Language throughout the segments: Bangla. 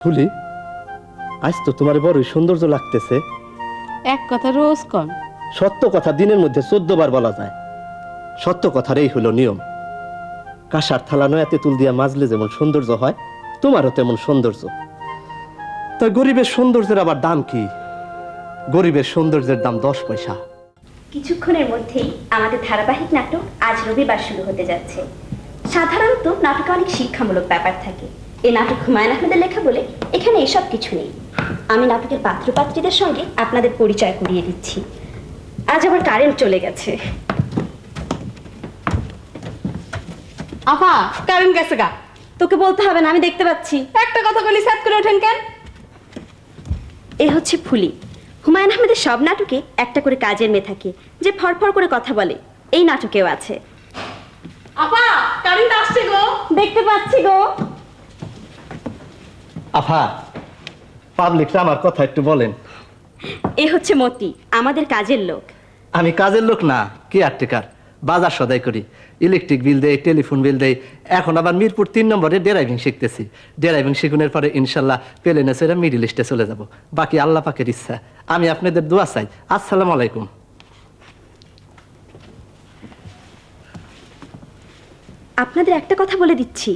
ফুলি, আজ তো তোমার বড়ই সৌন্দর্য লাগতেছে। এক কথা রোজ কম। সত্য কথা দিনের মধ্যে 14 বার বলা যায়। সত্য কথার এই হলো নিয়ম। কাঁসার থালা নয়াতে তুল দিয়া মাজলে যেমন সৌন্দর্য হয়, তোমারও তেমন সৌন্দর্য। তাই গরিবের সৌন্দর্যের আবার দাম কি? গরিবের সৌন্দর্যের দাম 10 পয়সা। কিছুক্ষণের মধ্যেই আমাদের ধারাবাহিক নাটক আজ রবিবার শুরু হতে যাচ্ছে। সাধারণত নাটকে অনেক শিক্ষামূলক ব্যাপার থাকে। এই নাটক হুমায়ুন আহমেদের লেখা বলে এখানে এসব কিছু নেই। আমি নাটকের পাত্রপাত্রীদের সঙ্গে আপনাদের পরিচয় করিয়ে দিচ্ছি। আজ আবার কারেন্ট চলে গেছে। আপা, কারেন্ট গেছে গা। তোকে বলতে হবে না, আমি দেখতে পাচ্ছি। একটা কথা বলি, সাত করে ওঠেন কেন? এ হচ্ছে ফুলি। হুমায়ুন আহমেদের সব নাটকে একটা করে কাজের মেয়ে থাকে যে ফরফর করে কথা বলে। এই নাটকেও আছে। আপা, কারেন্ট আসছে গো। দেখতে পাচ্ছি গো। আফা, পাবলিকরা আমার কথা একটু বলেন। এ হচ্ছে মতি, আমাদের কাজের লোক। আমি কাজের লোক না, কেয়ারটেকার। বাজার সদাই করি, ইলেকট্রিক বিল দেই, টেলিফোন বিল দেই। এখন আবার মিরপুর 3 নম্বরে ড্রাইভিং শিখতেছি। ড্রাইভিং শিখুনের পরে ইনশাল্লাহ প্লেনে চড়ে মিডল ইস্টে চলে যাব। বাকি আল্লাহ পাকের ইচ্ছা। আমি আপনাদের দোয়া চাই। আসসালামু আলাইকুম। আপনাদের একটা কথা বলে দিচ্ছি,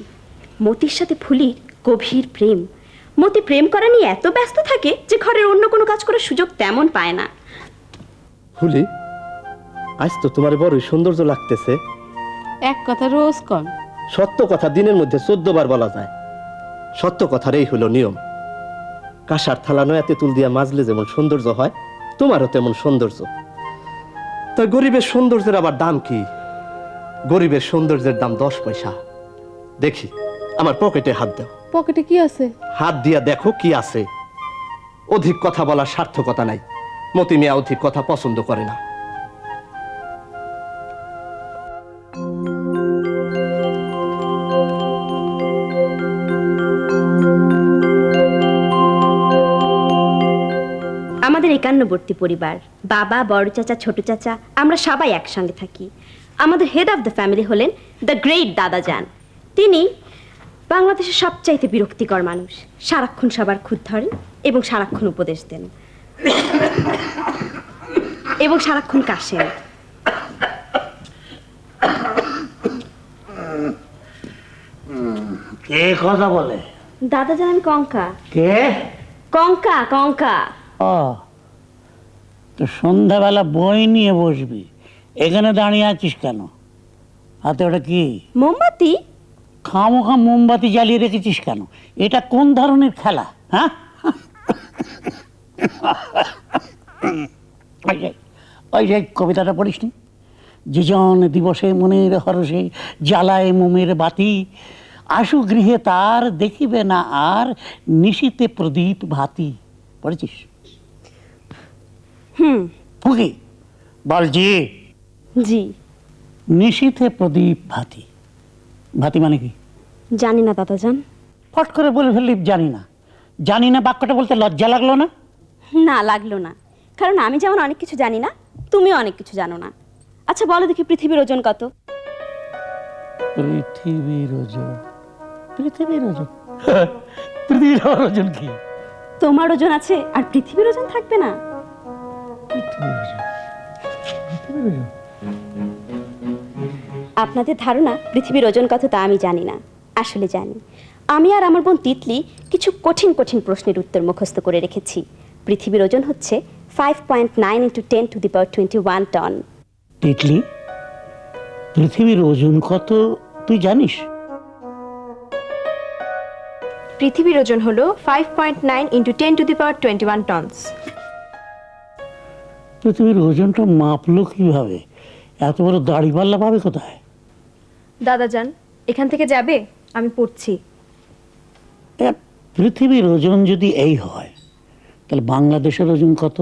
মতির সাথে ফুলির গভীর প্রেম। মতি প্রেম করা নিয়ে এত ব্যস্ত থাকে যে ঘরের অন্য কোনো কাজ করার সুযোগ তেমন পায় না। ফুলি, আজ তো তোমার বড়ই সৌন্দর্য লাগতেছে। এক কথা রোজ কম। সত্য কথা দিনের মধ্যে 14 বার বলা যায়। সত্য কথার এই হলো নিয়ম। কাঁসার থালা নয়াতে তুল দিয়া মাজলে যেমন সৌন্দর্য হয়, তোমারও তেমন সৌন্দর্য। তাই গরিবের সৌন্দর্যের আবার দাম কি? গরিবের সৌন্দর্যের দাম 10 পয়সা। দেখি, আমার পকেটে হাত দাও। পকেটে কি আছে? হাত দিয়া দেখো কি আছে। অধিক কথা বলার সার্থকতা নাই। মতি মিয়া অধিক কথা পছন্দ করে না। আমাদের 51বর্তী পরিবার, বাবা, বড় চাচা, ছোট চাচা, আমরা সবাই একসঙ্গে থাকি। আমাদের হেড অফ দ্য ফ্যামিলি হলেন দ্য গ্রেট দাদাজান। তিনি বাংলাদেশের সবচাইতে বিরক্তিকর মানুষ। সারাক্ষণ সবার খুঁত ধরেন এবং সারাক্ষণ উপদেশ দেন এবং সারাক্ষণ কাশেন। কে কথা বলে? দাদাজান, আমি কঙ্কা। কে? কঙ্কা, কঙ্কা। ও, তো সন্ধ্যাবেলা বই নিয়ে বসবি, এখানে দাঁড়িয়ে আছিস কেন? হাতে ওটা কি? মোমবাতি। খামোখা মোমবাতি জ্বালিয়ে রেখেছিস কেন? এটা কোন ধরনের খেলা? হ্যাঁ, ওই যে কবিতাটা পড়িসনি? যেজন দিবসে মনের হরসে জ্বালায় মোমের বাতি, আশু গৃহে তার দেখিবে না আর নিশীতে প্রদীপ ভাতি। পড়েছিস? ফুকি বল জি। জি। নিশীথে প্রদীপ ভাতি। ভাতি মানে কি? জানি না দাদাজান। ফট করে বলে ফেললি জানি না। জানি না বাক্যটা বলতে লজ্জা লাগলো না? না, লাগলো না। কারণ আমি যেমন অনেক কিছু জানি না, তুমিও অনেক কিছু জানো না। আচ্ছা বলো দেখি, পৃথিবীর ওজন কত? পৃথিবীর ওজন? পৃথিবীর ওজন? পৃথিবীর ওজন কি? তোমার ওজন আছে আর পৃথিবীর ওজন থাকবে না? পৃথিবীর ওজন? পৃথিবীর ওজন? আপনাদের ধারণা পৃথিবীর ওজন কত তা আমি জানি না। আসলে জানি। আমি আর আমার বোন তিতলি কিছু কঠিন কঠিন প্রশ্নের উত্তর মুখস্থ করে রেখেছি। পৃথিবীর ওজন হচ্ছে 5.9 × 10⁻21 টন। তিতলি, পৃথিবীর ওজন কত তুই জানিস? পৃথিবীর ওজন হলো 5.9 × 10⁻21 টনস। পৃথিবীর ওজনটা মাপলো কিভাবে? এত বড় দাড়িপাল্লা পাবে কোথায়? দাদাজান, এখান থেকে যাবে? আমি পড়ছি। পৃথিবীর ওজন যদি এই হয়, তাহলে বাংলাদেশের ওজন কত?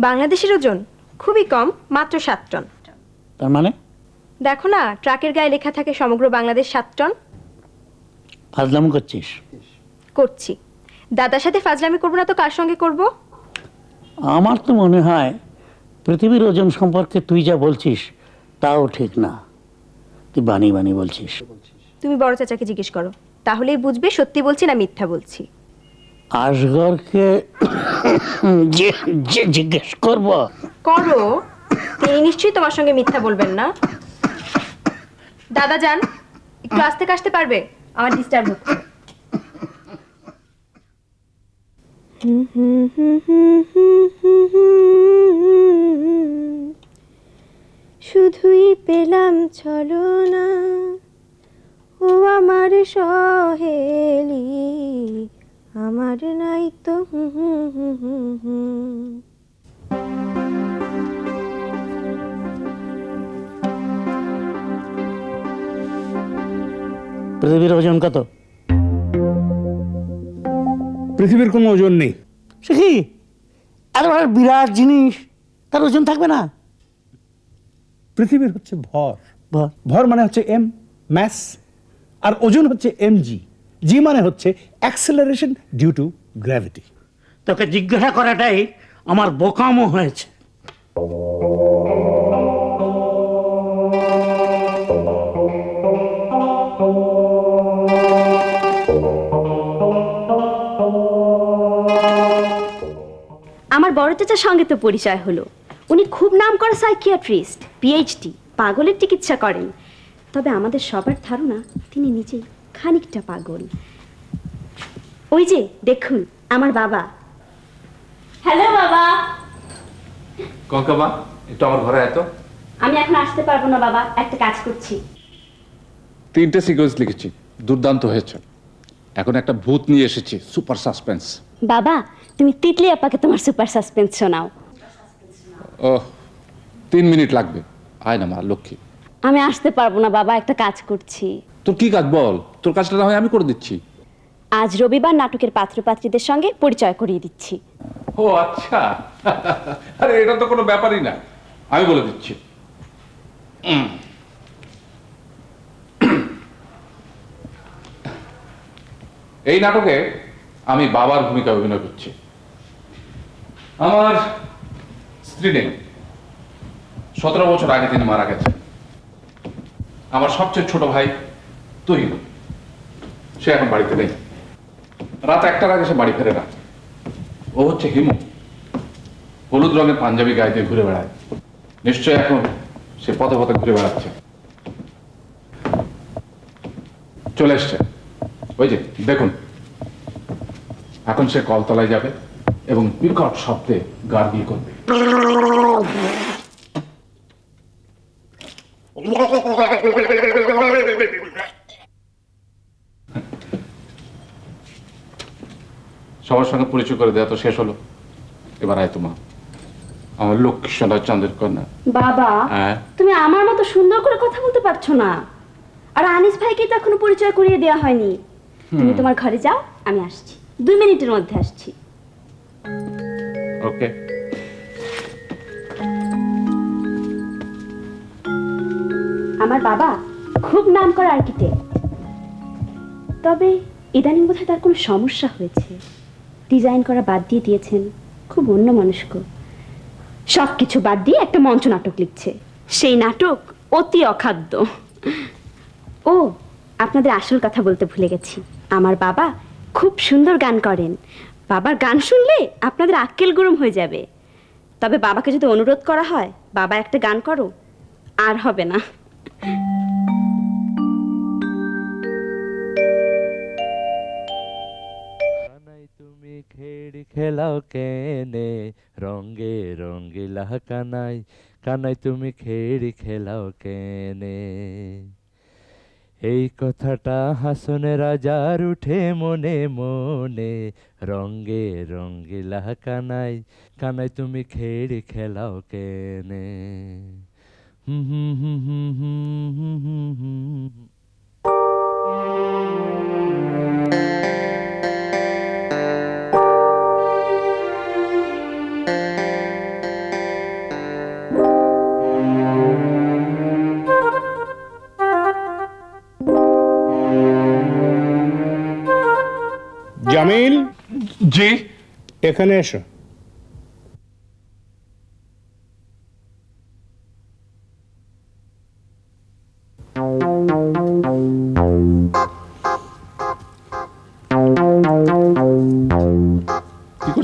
বাংলাদেশের ওজন খুবই কম, মাত্র 7 টন। তার মানে? দেখো না, ট্রাকের গায়ে লেখা থাকে সমগ্র বাংলাদেশ 7 টন। ফাজলামি করছিস? করছি। দাদার সাথে ফাজলামি করবো না তো কার সঙ্গে করব? আমার তো মনে হয় পৃথিবীর ওজন সম্পর্কে তুই যা বলছিস তাও ঠিক না। তুই বানিয়ে বানিয়ে বলছিস। তুমি বড় চাচাকে জিজ্ঞেস করো। তাহলেই বুঝবে সত্যি বলছি না মিথ্যা বলছি। আসগরকে জিজ্ঞেস করব? করো, তিনি নিশ্চয়ই তোমার সঙ্গে মিথ্যা বলবেন না। দাদা যান, একটু আস্তে কাশতে পারবে, আমার ডিস্টার্ব হচ্ছে। শুধুই পেলাম ছলনা, ও আমার সহেলি, আমার নাই তো পৃথিবীর ওজন কত? পৃথিবীর কোনো ওজন নেই। সে কি এত বড় বিরাট জিনিস, তার ওজন থাকবে না? পৃথিবীর হচ্ছে ভর। ভর? ভর মানে হচ্ছে এম, ম্যাস, আর ওজন হচ্ছে mg। জি মানে হচ্ছে অ্যাক্সেলারেশন ডিউ টু গ্র্যাভিটি। তোকে জিজ্ঞাসা করাটাই আমার বোকামো হয়েছে। আমার বড় চাচার সঙ্গে তো পরিচয় হলো। উনি খুব নামকরা সাইকিয়াট্রিস্ট, পিএইচডি, পাগলের চিকিৎসা করেন। তবে আমাদের সবার ধারণা তিনি নিজেই খানিকটা পাগল। ওই যে দেখুন আমার বাবা। হ্যালো বাবা। কঙ্কামা, একটু আমার ঘরে আয় তো। আমি এখন আসতে পারবো না বাবা, একটা কাজ করছি। 3টে সিকোয়েন্স লিখেছি, দুর্দান্ত হয়েছে। এখন একটা ভূত নিয়ে এসেছি, সুপার সাসপেন্স। বাবা, তুমি তিতলি আপাকে তোমার সুপার সাসপেন্স শোনাও। ও 3 মিনিট লাগবে। আয় না মা লক্ষ্মী। আমি আসতে পারবো না বাবা, একটা কাজ করছি। তোর কি কাজ বল, তোর কাজটা না হয় আমি করে দিচ্ছি। আজ রবিবার নাটকের পাত্রপাত্রীদের সঙ্গে পরিচয় করিয়ে দিচ্ছি। ও আচ্ছা, আরে এটা তো কোনো ব্যাপারই না, আমি বলে দিচ্ছি। এই নাটকে আমি বাবার ভূমিকা অভিনয় করছি। আমার স্ত্রী নেই, 17 বছর আগে তিনি মারা গেছেন। আমার সবচেয়ে ছোট ভাই তুহিন, সে এখন বাড়িতে নেই। রাত 1টার আগে সে বাড়ি ফেরে না। ও হচ্ছে হিমু, হলুদ রঙের পাঞ্জাবি গায়ে দিয়ে ঘুরে বেড়ায়। নিশ্চয় এখন সে পথে পথে ঘুরে বেড়াচ্ছে। চলে এসছে, ওই যে দেখুন। এখন সে কলতলায় যাবে এবং বিকট শব্দে গার্গিল করবে। সবার সঙ্গে পরিচয় করে দেওয়া তো শেষ হলো, এবার আয় তোমা, আমার লক্ষ্মী সোনা চাঁদের কন্যা। বাবা, হ্যাঁ? তুমি আমার মতো সুন্দর করে কথা বলতে পারছো না। আর আনিস ভাইকে তো এখনো পরিচয় করিয়ে দেওয়া হয়নি। তুমি তোমার ঘরে যাও, আমি আসছি, 2 মিনিটের মধ্যে আসছি। ওকে। আমার বাবা খুব নামকরা আর্কিটেক্ট, তবে ইদানিং বোধহয় তার কোনো সমস্যা হয়েছে। ডিজাইন করা বাদ দিয়ে দিয়েছেন, খুব অন্যমনস্ক। সব কিছু বাদ দিয়ে একটা মঞ্চ নাটক লিখছে। সেই নাটক অতি অখাদ্য। ও, আপনাদের আসল কথা বলতে ভুলে গেছি। আমার বাবা খুব সুন্দর গান করেন। বাবার গান শুনলে আপনাদের আক্কেল গরম হয়ে যাবে। তবে বাবাকে যদি অনুরোধ করা হয়, বাবা একটা গান করো, আর হবে না। তুমি খেড়ি খেলাও কেনে রঙ্গে রঙ্গিলা কানাই, কানাই তুমি খেড়ি খেলাও কেনে। এই কথাটা হাসনে রাজার উঠে মনে মনে, রঙ্গে রঙ্গিলা কানাই, কানাই তুমি খেড়ি খেলাও কেনে। হুম হুম হুম হুম হুম হুম হুম। জামিল, জি। এখানে এসো।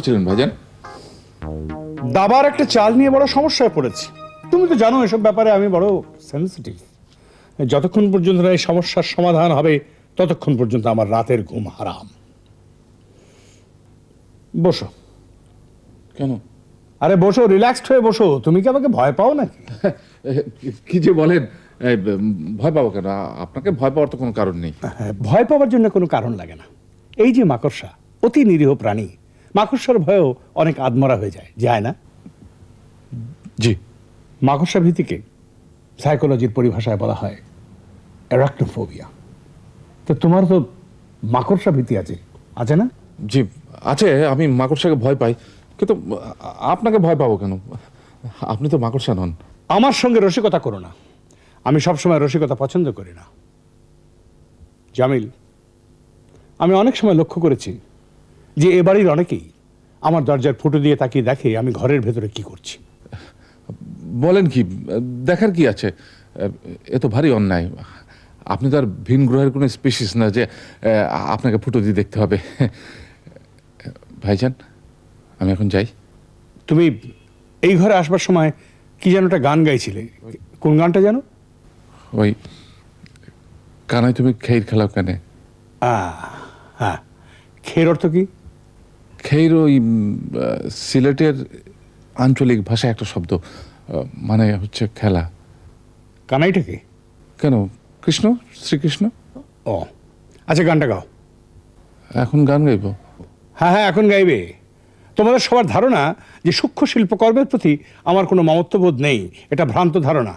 করছিলেন ভাইজান? দাবার একটা চাল নিয়ে বড় সমস্যায় পড়েছি। তুমি তো জানো এসব ব্যাপারে আমি বড় সেনসিটিভ। যতক্ষণ পর্যন্ত না এই সমস্যার সমাধান হবে ততক্ষণ পর্যন্ত আমার রাতের ঘুম হারাম। বসো। কেন? আরে বসো, রিল্যাক্সড হয়ে বসো। তুমি কি আমাকে ভয় পাও নাকি? কি যে বলেন, ভয় পাবো কেন? আপনাকে ভয় পাওয়ার তো কোনো কারণ নেই। ভয় পাওয়ার জন্য কোনো কারণ লাগে না। এই যে মাকড়সা, অতি নিরীহ প্রাণী, মাকড়সার ভয়েও অনেক আদমরা হয়ে যায় না? জি। মাকড়সা ভীতিকে সাইকোলজির পরিভাষায় বলা হয় অ্যারাকনোফোবিয়া। তো তোমার তো মাকড়সা ভীতি আছে না? জি আছে। আমি মাকড়সাকে ভয় পাই, কিন্তু আপনাকে ভয় পাবো কেন? আপনি তো মাকড়সা নন। আমার সঙ্গে রসিকতা করো না। আমি সবসময় রসিকতা পছন্দ করি না। জামিল, আমি অনেক সময় লক্ষ্য করেছি যে এ বাড়ির অনেকেই আমার দরজার ফুটো দিয়ে তাকিয়ে দেখে আমি ঘরের ভেতরে কি করছি। বলেন কি? দেখার কি আছে? এ তো ভারী অন্যায়। আপনি তো আর ভিন গ্রহের কোনো স্পেসিস না যে আপনাকে ফুটো দিয়ে দেখতে হবে। ভাইজান, আমি এখন যাই। তুমি এই ঘরে আসবার সময় কি যেন একটা গান গাইছিলে, কোন গানটা যেন? ওই কানাই তুমি খের খেলাও কেনে। হ্যাঁ, খের অর্থ কি? খের ওই সিলেটের আঞ্চলিক ভাষায় একটা শব্দ, মানে হচ্ছে খেলা। কানাইটা কি? কেন? কৃষ্ণ, শ্রীকৃষ্ণ। ও আচ্ছা, গানটা গাও। এখন গান গাইব? হ্যাঁ, এখন গাইবে। তোমাদের সবার ধারণা যে সূক্ষ্ম শিল্পকর্মের প্রতি আমার কোনো মমত্ববোধ নেই, এটা ভ্রান্ত ধারণা।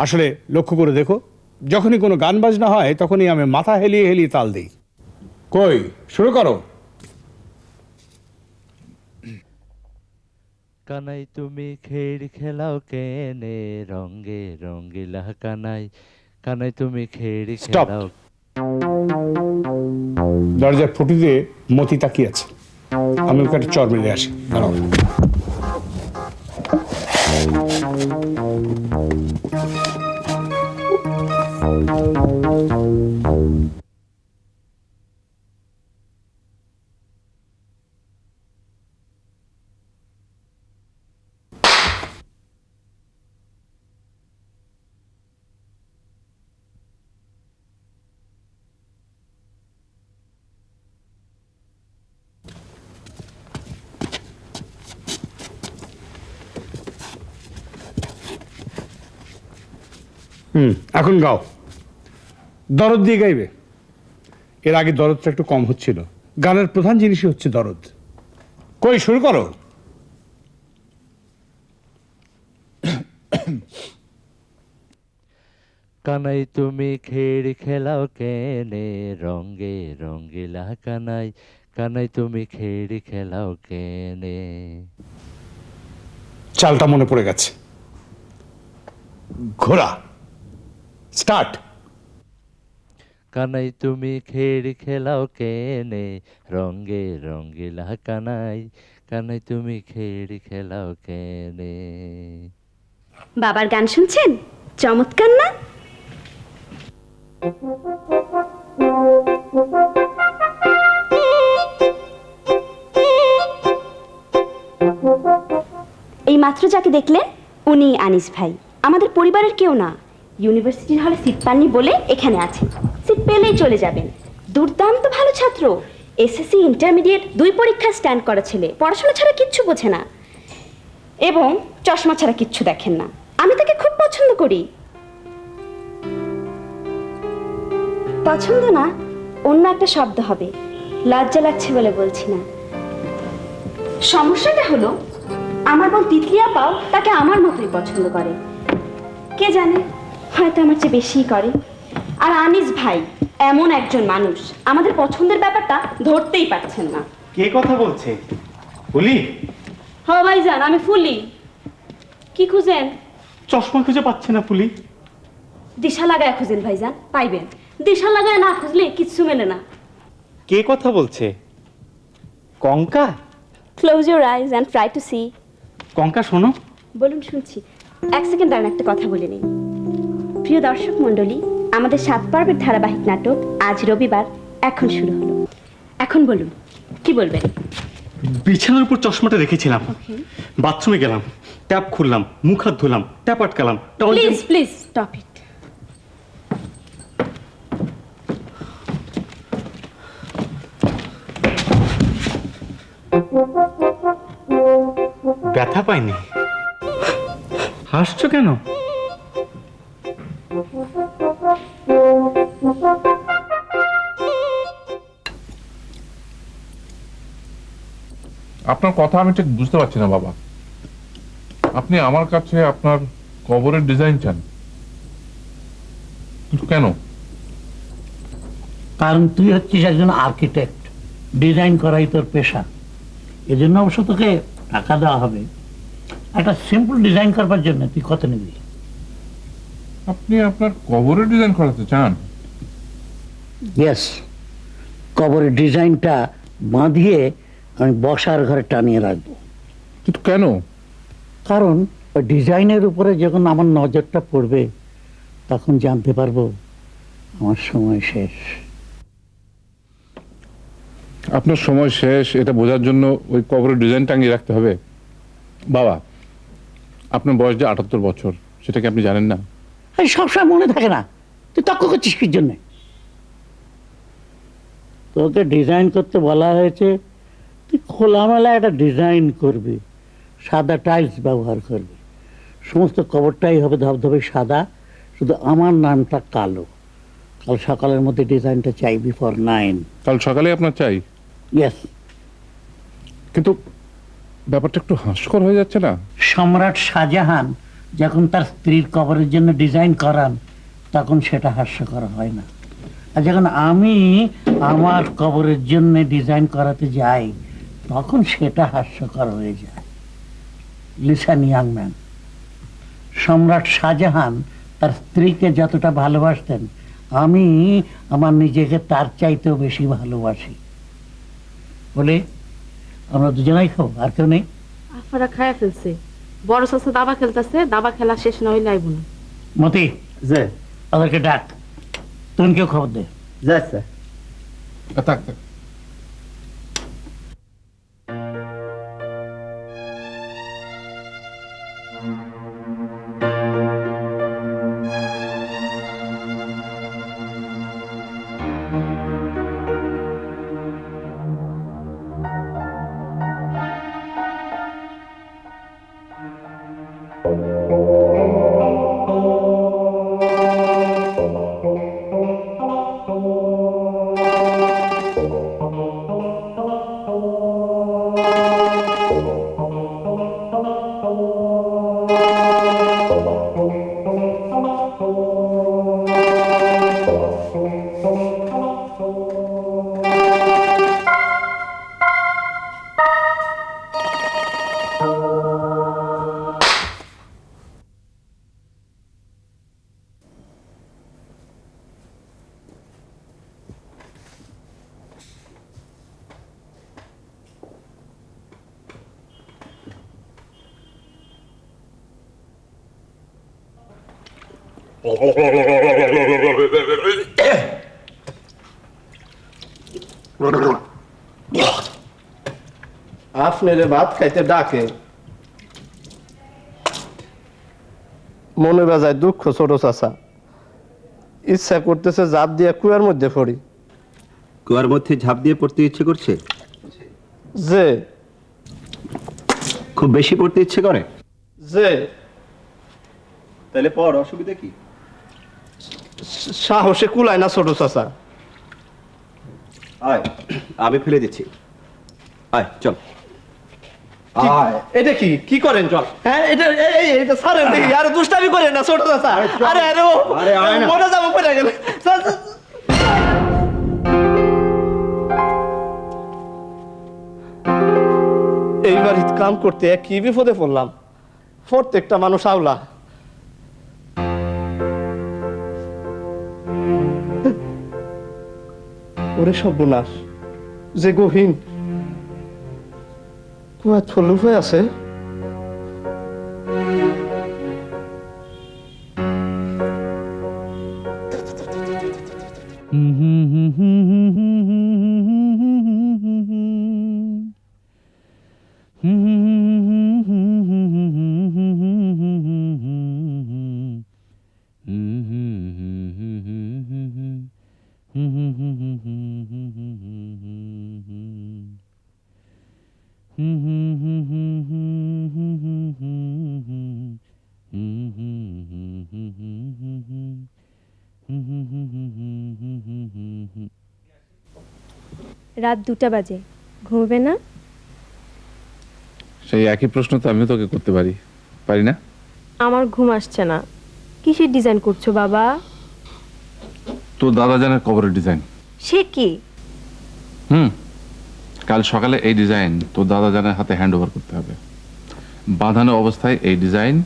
আসলে লক্ষ্য করে দেখো, যখনই কোনো গান বাজনা হয় তখনই আমি মাথা হেলিয়ে হেলিয়ে তাল দিই। কই, শুরু করো। কানাই তুমি খেড় খেলাও কেনে রঙে রঙিলা কানাই, কানাই তুমি খেড় Stop. খেলাও। দরজার ফুটি দিয়ে মতি তাকিয়ে আছে, আমি ওকে একটা চর মেরে আসি। দাঁড়াও। এখন গাও। দরদ দিয়ে গাইবে। এর আগে দরদটা একটু কম হচ্ছিল। গানের প্রধান জিনিসই হচ্ছে দরদ। কই, শুরু করো। কানাই তুমি খেড় খেলাও কেনে রঙে রঙিলা কানাই, কানাই তুমি খেড় খেলাও কেনে। চালটা মনে পড়ে গেছে। ঘোড়া, স্টার্ট। কানাই তুমি খেড় খেলাও কেনে রঙে রঙিলা কানাই, কানাই তুমি খেড় খেলাও কেনে। বাবার গান শুনছেন? চমৎকার না? এই মাত্র যাকে দেখলেন উনি আনিস ভাই, আমাদের পরিবারের কেউ না। ইউনিভার্সিটির হলে সিট পাননি বলে এখানে আছেন। সিট পেলেই চলে যাবেন। দুর্দান্ত ভালো ছাত্র, এসএসসি ইন্টারমিডিয়েট 2 পরীক্ষা স্ট্যান্ড করা ছেলে, পড়াশোনা ছাড়া কিচ্ছু বোঝে না এবং চশমা ছাড়া কিচ্ছু দেখেন না। আমি তাকে খুব পছন্দ করি। পছন্দ না, অন্য একটা শব্দ হবে। লজ্জা লাগছে বলে বলছি না। সমস্যাটা হলো আমার বোন তিতলি আপাও তাকে আমার মতোই পছন্দ করে। কে জানে, হয়তো আমার চেয়ে বেশিই করে। আর আনিস ভাই এমন একজন মানুষ, আমাদের পছন্দের ব্যাপারটা ধরতেই পারছেন না। কে কথা বলছে? বলি, হ্যাঁ ভাইজান, আমি ফুলি। কি খুঁজেন? চশমা খুঁজে পাচ্ছে না পুলি। দিশা লাগায় খুঁজেন ভাইজান, পাইবেন। দিশা লাগায় না খুঁজলে কিচ্ছু মেলে না। কে কথা বলছে? Konka? Close your eyes and try to see. Konka শোনো। বলুন, শুনছি। 1 সেকেন্ড দাঁড়ান, একটা কথা বলে নিই। প্রিয় দর্শক মণ্ডলী, আমাদের 7 পর্বের ধারাবাহিক নাটক আজ রবিবার এখন শুরু হলো। এখন বলুন, কি বলবেন? বিছানার উপর চশমাটা রেখেছিলাম, বাথরুমে গেলাম, ট্যাপ খুললাম, মুখ হাত ধুলাম, ট্যাপ আটকালাম, প্লিজ প্লিজ স্টপ ইট। ব্যথা পাইনি। হাসছো কেন? আপনার কথা আমি ঠিক বুঝতে পারছি না বাবা। আপনি আমার কাছে আপনার কবরের ডিজাইন চান, কিন্তু কেন? কারণ তুই হচ্ছিস একজন আর্কিটেক্ট, ডিজাইন করাই তোর পেশা। এজন্য অবশ্য তোকে টাকা দেওয়া হবে। একটা সিম্পল ডিজাইন করবার জন্য তুই কত নিবি? আপনি আপনার কবরের ডিজাইন করাতে চান? ইয়েস, কবরের ডিজাইনটা বাঁধিয়ে আমি বসার ঘরে টানিয়ে রাখবো। কিন্তু কেন? কারণ ওই ডিজাইনের উপরে যখন আমার নজরটা পড়বে তখন জানতে পারবো আমার সময় শেষ। আপনার সময় শেষ এটা বোঝার জন্য ওই কবরের ডিজাইন টাঙিয়ে রাখতে হবে? বাবা, আপনার বয়স যে 78 বছর, সেটা কি আপনি জানেন না? এই সবসময় মনে থাকে না, তুই তর্ক করছিস কির জন্যে? তোকে ডিজাইন করতে বলা হয়েছে, তুই খোলামেলা একটা ডিজাইন করবি, সাদা টাইলস ব্যবহার করবি, সমস্ত কবরটাই হবে ধবধবে সাদা, শুধু আমার নামটা কালো। কাল সকালের মধ্যে ডিজাইনটা চাই, বিফোর 9। কাল সকালে আপনার চাই? ইয়েস। কিন্তু ব্যাপারটা একটু হাস্যকর হয়ে যাচ্ছে না? সম্রাট শাহজাহান যখন তার স্ত্রীর কবরের জন্য ডিজাইন করান তখন সেটা হাস্যকর হয় না, আর যখন আমি আমার কবরের জন্য ডিজাইন করাতে যাই তখন সেটা হাস্যকর হয়ে যায়। লিসেন ইয়াং ম্যান, সম্রাট শাহজাহান তার স্ত্রীকে যতটা ভালোবাসতেন আমি আমার নিজেকে তার চাইতেও বেশি ভালোবাসি। বলে আমরা দুজনাই খাবো, আর কেউ নেই? আফারা খায়া ফেলছে, বড় চাচা দাবা খেলতেছে, দাবা খেলা শেষ না হইলে আইব না। মতি, যে ওদেরকে ডাক, তুমি কেউ খবর দে। যাচ্ছে থাক থাক। আপনার ভাত খাইতে ডাকে, মনে বাজায় দুঃখ ছোট চাচা, ইচ্ছা করতেছে জাপ দিয়ে কুয়ার মধ্যে পড়ি। কুয়ার মধ্যে ঝাঁপ দিয়ে পড়তে ইচ্ছে করছে? যে খুব বেশি পড়তে ইচ্ছে করে? যে তাহলে পর, অসুবিধা কি? সাহসে কুলায় না ছোট চাচা। আয়, আমি ফেলে দিচ্ছি, আয় চল। এটা কি কি করেন? চল। হ্যাঁ, এটা ছাড়েন দেখি, আরে দুষ্টামি করেন না ছোট চাচা। আরে আরে ও মরে যাবো, পড়ে গেলে। এই বাড়িতে কাম করতে কি বিপদে পড়লাম, প্রত্যেকটা মানুষ আওলা। ওরে সর্বনাশ, যে গহীন কুয়া থলু হয়ে আছে। রাত 2টা বাজে, ঘুমবে না? সেই একই প্রশ্ন তো আমিও তোকে করতে পারি, পারি না? আমার ঘুম আসছে না। কিসের ডিজাইন করছো বাবা? তোর দাদা জানের কবরের ডিজাইন। সে কি? কাল সকালে এই ডিজাইন তোর দাদা জানের হাতে হ্যান্ড ওভার করতে হবে। বাঁধানো অবস্থায় এই ডিজাইন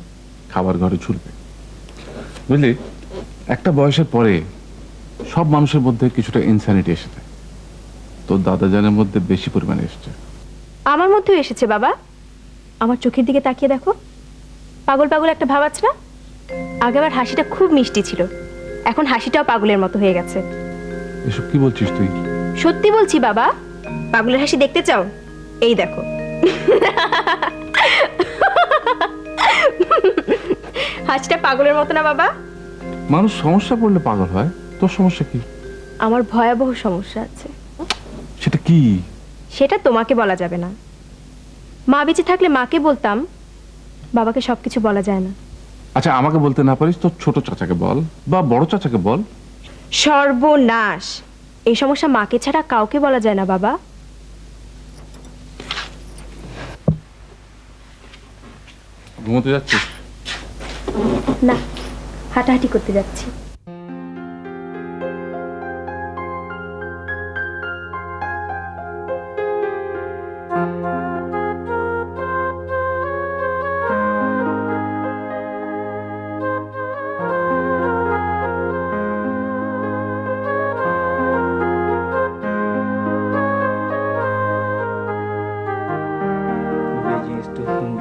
খাবার ঘরে ছুটবে, বুঝলি? একটা বয়সের পরে সব মানুষের মধ্যে কিছুটা ইনস্যানিটি এসে যায়। তোর দাদা জানের মধ্যে বেশি পরিমাণে এসেছে। আমার মধ্যেও এসেছে বাবা। আমার চোখের দিকে তাকিয়ে দেখো, পাগল পাগল একটা ভাব আছে না? আগেবার হাসিটা খুব মিষ্টি ছিল, এখন হাসিটাও পাগলের মতো হয়ে গেছে। এসব কি বলছিস তুই? সত্যি বলছি বাবা। পাগলের হাসি দেখতে চাও? এই দেখো। হাসিটা পাগলের মতো না বাবা? মানুষ সমস্যা পড়লে পাগল হয়, তোর সমস্যা কি? আমার ভয়াবহ সমস্যা আছে। সেটা কি? সেটা তোমাকে বলা যাবে না। মা বেঁচে থাকলে মাকে বলতাম, বাবাকে সবকিছু বলা যায় না। আচ্ছা, আমাকে বলতে না পারিস তোর ছোট চাচাকে বল বা বড় চাচাকে বল। সর্বনাশ! এই সমস্যা মাকে ছাড়া কাউকে বলা যায় না বাবা। ঘুমোতে যাচ্ছিস? না, হাঁটাহাঁটি করতে যাচ্ছি।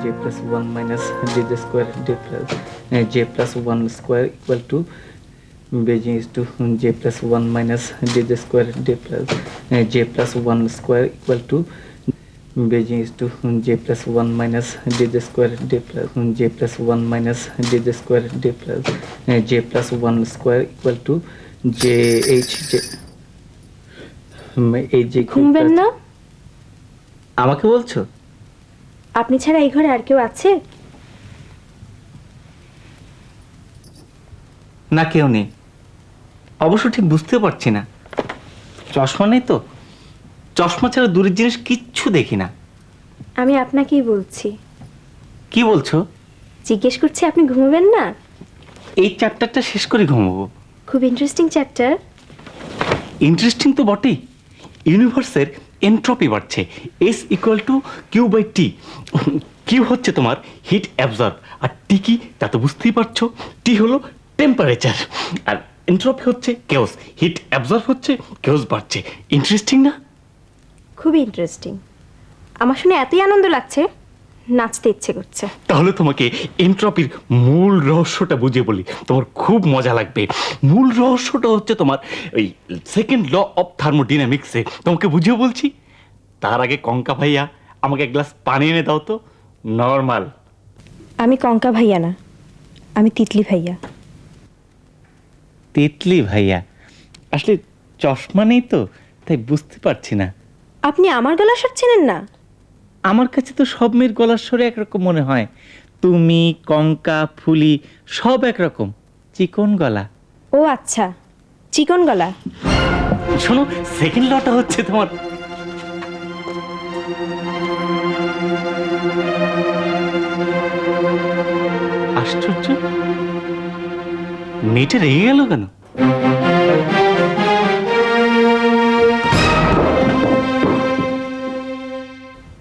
j plus 1 minus d square d plus j plus 1 square equal to Beijing is to j plus 1 minus d square d plus j plus 1 square equal to Beijing is to j plus 1 minus d square d plus j plus 1 minus d square d plus j plus 1 square equal to j h j ঘুমবেন না? আমাকে বলছো? আপনি ছাড়া এই ঘরে আর কেউ আছে? না, কেউ নেই। অবশ্য ঠিক বুঝতে পারছি না। চশমা নেই তো, চশমা ছাড়া দূরের জিনিস কিচ্ছু দেখি না। আমি আপনাকেই বলছি। কি বলছো? জিজ্ঞেস করছি, আপনি ঘুমাবেন না? এই চ্যাপ্টারটা শেষ করে ঘুমাবো। খুব ইন্টারেস্টিং চ্যাপ্টার। ইন্টারেস্টিং তো বটেই। ইউনিভার্সের এন্ট্রপি বাড়ছে, S equal to Q by T. Q হচ্ছে তোমার হিট অ্যাবজর্ব, আর টি কি তা তো বুঝতেই পারছো। টি হলো টেম্পারেচার, আর এন্ট্রপি হচ্ছে কেওস। হিট অ্যাবজর্ব হচ্ছে, কেওস বাড়ছে। ইন্টারেস্টিং না? খুবই ইন্টারেস্টিং। আমার শুনে এতই আনন্দ লাগছে, নাচতে ইচ্ছে করছে। তাহলে তোমাকে এন্ট্রপির মূল রহস্যটা বুঝিয়ে বলি, তোমার খুব মজা লাগবে। মূল রহস্যটা হচ্ছে তোমার ওই সেকেন্ড ল অফ থার্মোডিনামিক্সে। তোমাকে বুঝিয়ে বলছি, তার আগে কঙ্কা ভাইয়া আমাকে এক গ্লাস পানি এনে দাও তো। নর্মাল। আমি কঙ্কা ভাইয়া না, আমি তিতলি ভাইয়া। তিতলি ভাইয়া? আসলে চশমা নেই তো, তাই বুঝতে পারছি না। আপনি আমার গলা স্বর চেনেন না? আমার কাছে তো সব মেয়ের গলার স্বরে একরকম মনে হয়। তুমি, কঙ্কা, ফুলি সব একরকম, চিকন গলা। ও আচ্ছা, চিকন গলা। শোনো, সেকেন্ড লটা হচ্ছে তোমার আশ্চর্য, মেয়েটা রেগে গেল কেন?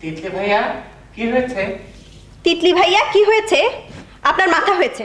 তিতলি ভাইয়া কি হয়েছে? তিতলি ভাইয়া কি হয়েছে? আপনার মাথা হয়েছে।